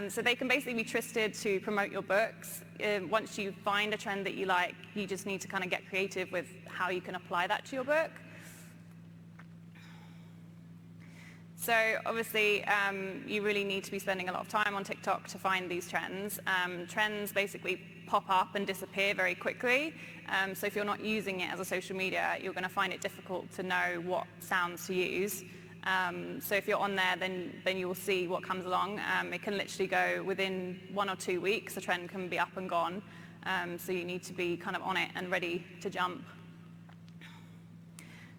So they can basically be twisted to promote your books. Once you find a trend that you like, you just need to kind of get creative with how you can apply that to your book. So obviously, you really need to be spending a lot of time on TikTok to find these trends. Trends basically pop up and disappear very quickly. So if you're not using it as a social media, you're going to find it difficult to know what sounds to use. So if you're on there, then you will see what comes along. It can literally go within 1 or 2 weeks. The trend can be up and gone. So you need to be kind of on it and ready to jump.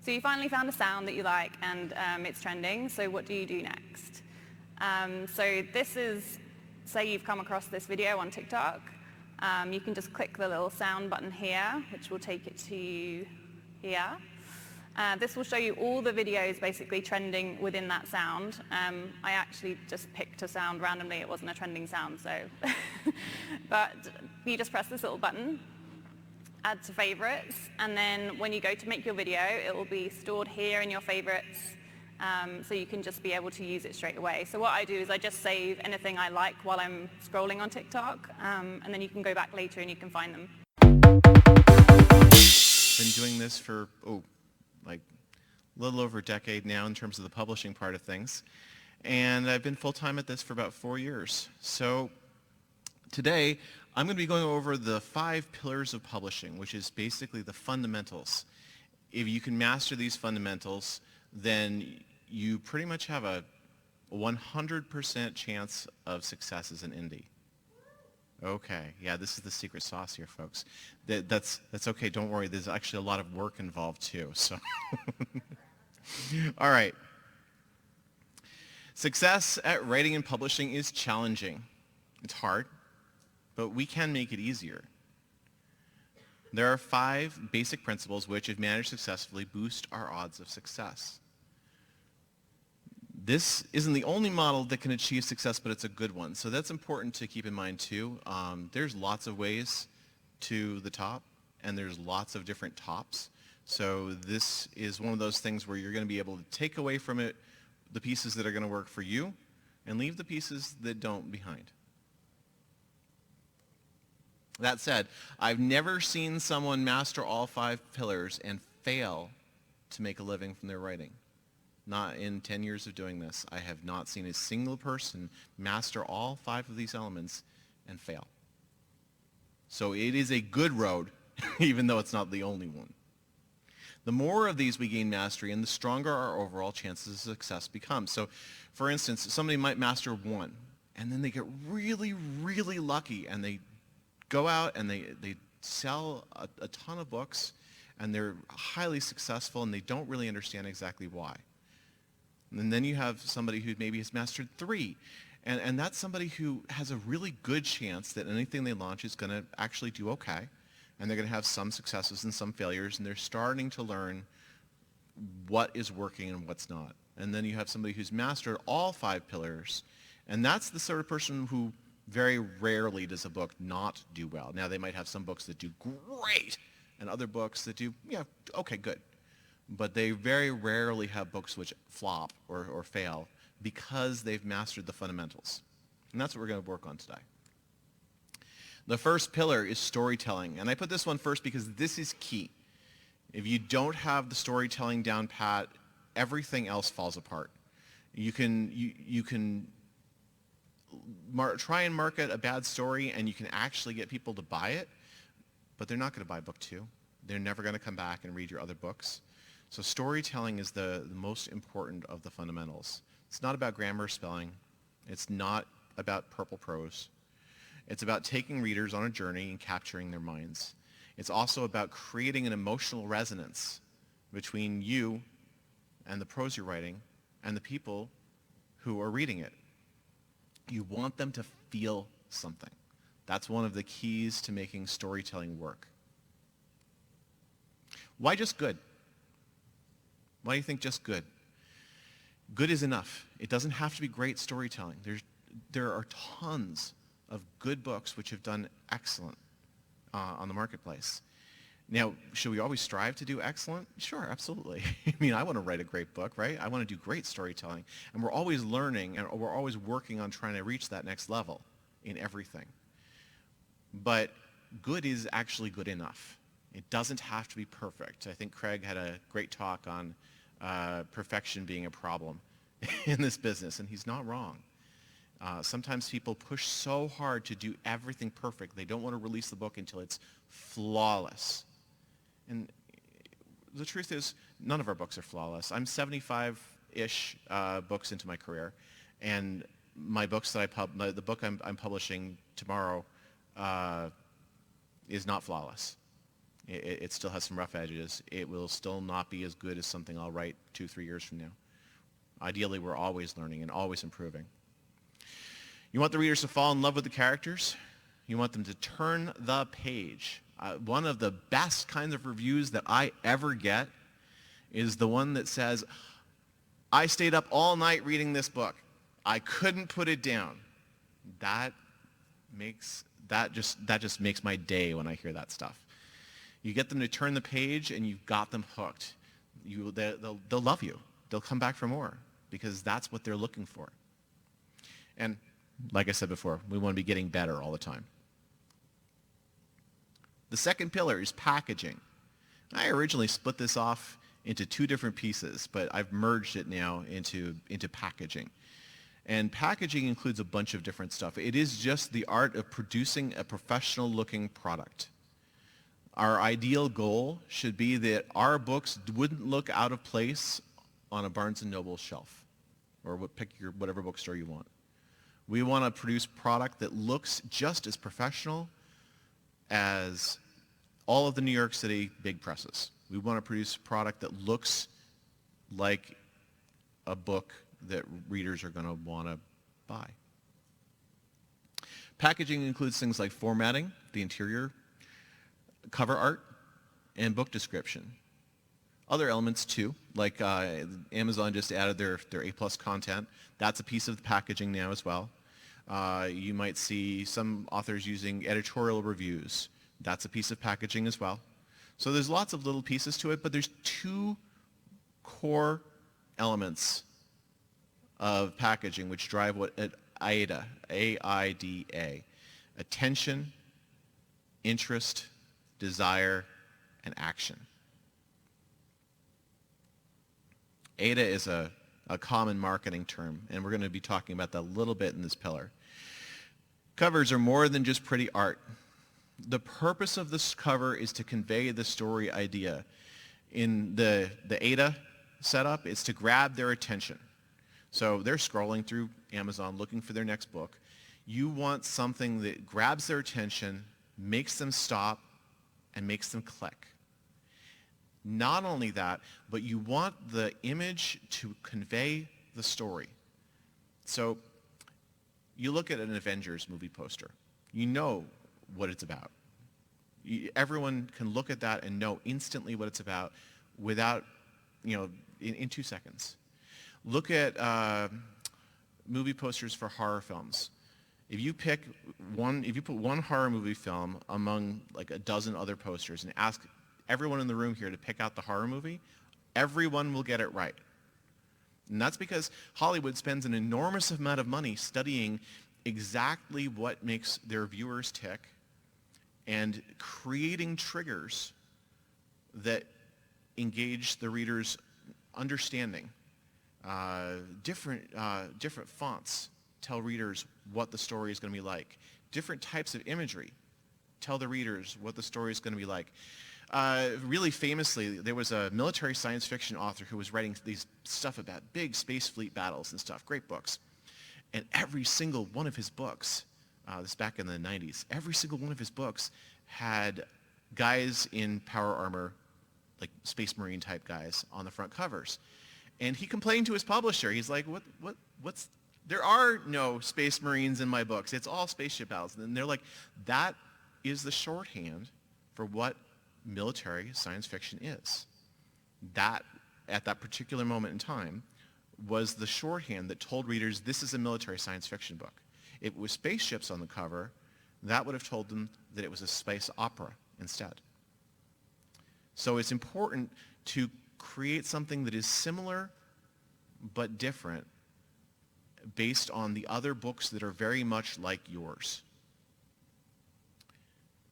So you finally found a sound that you like, and it's trending. So what do you do next? So this is, say you've come across this video on TikTok. You can just click the little sound button here, which will take it to you here. This will show you all the videos basically trending within that sound. I actually just picked a sound randomly. It wasn't a trending sound, so. But you just press this little button, add to favorites, and then when you go to make your video, it will be stored here in your favorites, so you can just be able to use it straight away. So what I do is I just save anything I like while I'm scrolling on TikTok, and then you can go back later and you can find them. Been doing this for, like a little over a decade now in terms of the publishing part of things. And I've been full-time at this for about 4 years. So today, I'm going to be going over the 5 pillars of publishing, which is basically the fundamentals. If you can master these fundamentals, then you pretty much have a 100% chance of success as an indie. Okay, yeah, this is the secret sauce here, folks. That's okay, don't worry. There's actually a lot of work involved too, so. All right. Success at writing and publishing is challenging. It's hard, but we can make it easier. There are 5 basic principles which, if managed successfully, boost our odds of success. This isn't the only model that can achieve success, but it's a good one. So that's important to keep in mind too. There's lots of ways to the top, and there's lots of different tops. So this is one of those things where you're going to be able to take away from it the pieces that are going to work for you and leave the pieces that don't behind. That said, I've never seen someone master all 5 pillars and fail to make a living from their writing. Not in 10 years of doing this. I have not seen a single person master all 5 of these elements and fail. So it is a good road, even though it's not the only one. The more of these we gain mastery in, the stronger our overall chances of success become. So, for instance, somebody might master 1, and then they get really, really lucky, and they go out and they sell a ton of books, and they're highly successful, and they don't really understand exactly why. And then you have somebody who maybe has mastered 3, and that's somebody who has a really good chance that anything they launch is going to actually do okay, and they're going to have some successes and some failures, and they're starting to learn what is working and what's not. And then you have somebody who's mastered all 5 pillars, and that's the sort of person who very rarely does a book not do well. Now, they might have some books that do great and other books that do, yeah, okay, good. But they very rarely have books which flop or fail because they've mastered the fundamentals. And that's what we're going to work on today. The first pillar is storytelling. And I put this one first because this is key. If you don't have the storytelling down pat, everything else falls apart. You can try and market a bad story, and you can actually get people to buy it, but they're not going to buy book 2. They're never going to come back and read your other books. So storytelling is the most important of the fundamentals. It's not about grammar or spelling. It's not about purple prose. It's about taking readers on a journey and capturing their minds. It's also about creating an emotional resonance between you and the prose you're writing and the people who are reading it. You want them to feel something. That's one of the keys to making storytelling work. Why just good? Why do you think just good? Good is enough. It doesn't have to be great storytelling. There are tons of good books which have done excellent on the marketplace. Now, should we always strive to do excellent? Sure, absolutely. I mean, I want to write a great book, right? I want to do great storytelling. And we're always learning, and we're always working on trying to reach that next level in everything. But good is actually good enough. It doesn't have to be perfect. I think Craig had a great talk on perfection being a problem in this business, and he's not wrong. Sometimes people push so hard to do everything perfect, they don't want to release the book until it's flawless. And the truth is, none of our books are flawless. I'm 75-ish books into my career, and my books that the book I'm publishing tomorrow is not flawless. It still has some rough edges. It will still not be as good as something I'll write 2-3 years from now. Ideally, we're always learning and always improving. You want the readers to fall in love with the characters. You want them to turn the page. One of the best kinds of reviews that I ever get is the one that says, I stayed up all night reading this book. I couldn't put it down. That just makes my day when I hear that stuff. You get them to turn the page, and you've got them hooked. They'll love you. They'll come back for more because that's what they're looking for. And like I said before, we want to be getting better all the time. The second pillar is packaging. I originally split this off into 2 different pieces, but I've merged it now into packaging. And packaging includes a bunch of different stuff. It is just the art of producing a professional-looking product. Our ideal goal should be that our books wouldn't look out of place on a Barnes & Noble shelf, or pick whatever bookstore you want. We want to produce product that looks just as professional as all of the New York City big presses. We want to produce product that looks like a book that readers are going to want to buy. Packaging includes things like formatting, the interior, cover art, and book description. other elements too, like Amazon just added their A+ content. That's a piece of the packaging now as well. You might see some authors using editorial reviews. That's a piece of packaging as well. So there's lots of little pieces to it, but there's two core elements of packaging which drive what AIDA, A-I-D-A, attention, interest, desire, and action. AIDA is a common marketing term, and we're going to be talking about that a little bit in this pillar. Covers are more than just pretty art. The purpose of this cover is to convey the story idea. In the AIDA setup, it's to grab their attention. So they're scrolling through Amazon looking for their next book. You want something that grabs their attention, makes them stop, and makes them click. Not only that, but you want the image to convey the story. So you look at an Avengers movie poster. You know what it's about. Everyone can look at that and know instantly what it's about without, in 2 seconds. Look at movie posters for horror films. If you put one horror movie film among like a dozen other posters and ask everyone in the room here to pick out the horror movie, everyone will get it right. And that's because Hollywood spends an enormous amount of money studying exactly what makes their viewers tick and creating triggers that engage the reader's understanding. Different fonts tell readers what the story is going to be like. Different types of imagery tell the readers what the story is going to be like. Really famously, there was a military science fiction author who was writing these stuff about big space fleet battles and stuff, great books. And every single one of his books, this back in the 90s, every single one of his books had guys in power armor, like Space Marine type guys, on the front covers. And he complained to his publisher. He's like, what's, there are no Space Marines in my books. It's all spaceship battles. And they're like, that is the shorthand for what military science fiction is. That, at that particular moment in time, was the shorthand that told readers this is a military science fiction book. If it was spaceships on the cover, that would have told them that it was a space opera instead. So it's important to create something that is similar but different based on the other books that are very much like yours.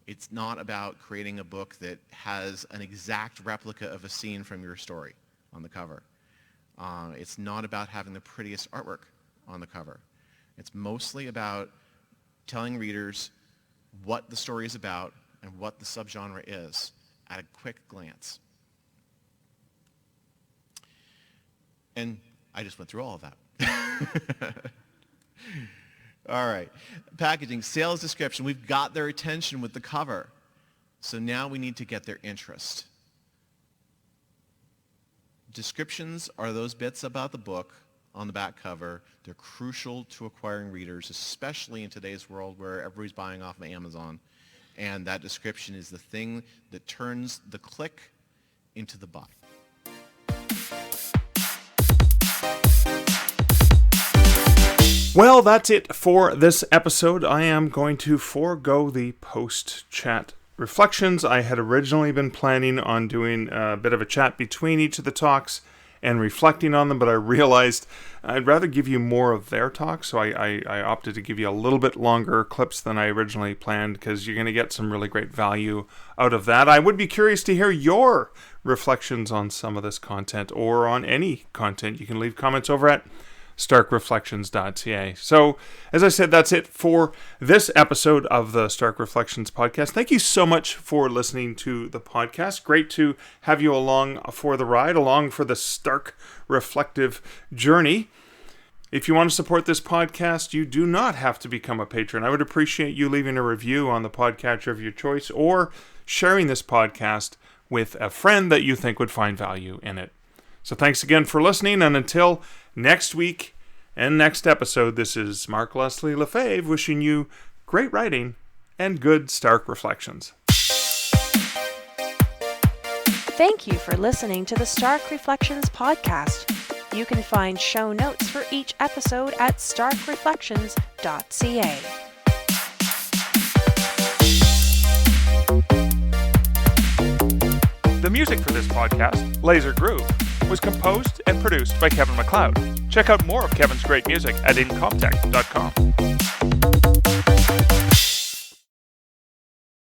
It's not about creating a book that has an exact replica of a scene from your story on the cover. It's not about having the prettiest artwork on the cover. It's mostly about telling readers what the story is about and what the subgenre is at a quick glance. And I just went through all of that. All right. Packaging, sales description. We've got their attention with the cover. So now we need to get their interest. Descriptions are those bits about the book on the back cover. They're crucial to acquiring readers, especially in today's world where everybody's buying off of Amazon. And that description is the thing that turns the click into the buy. Well, that's it for this episode. I am going to forego the post-chat reflections. I had originally been planning on doing a bit of a chat between each of the talks and reflecting on them, but I realized I'd rather give you more of their talk, so I opted to give you a little bit longer clips than I originally planned, because you're going to get some really great value out of that. I would be curious to hear your reflections on some of this content, or on any content. You can leave comments over at starkreflections.ca. So, as I said, that's it for this episode of the Stark Reflections podcast. Thank you so much for listening to the podcast. Great to have you along for the ride, along for the Stark reflective journey. If you want to support this podcast, you do not have to become a patron. I would appreciate you leaving a review on the podcatcher of your choice, or sharing this podcast with a friend that you think would find value in it. So thanks again for listening, and until next week and next episode, this is Mark Leslie Lefebvre wishing you great writing and good Stark reflections. Thank you for listening to the Stark Reflections podcast. You can find show notes for each episode at starkreflections.ca. The music for this podcast, Laser Groove, was composed and produced by Kevin MacLeod. Check out more of Kevin's great music at incomptech.com.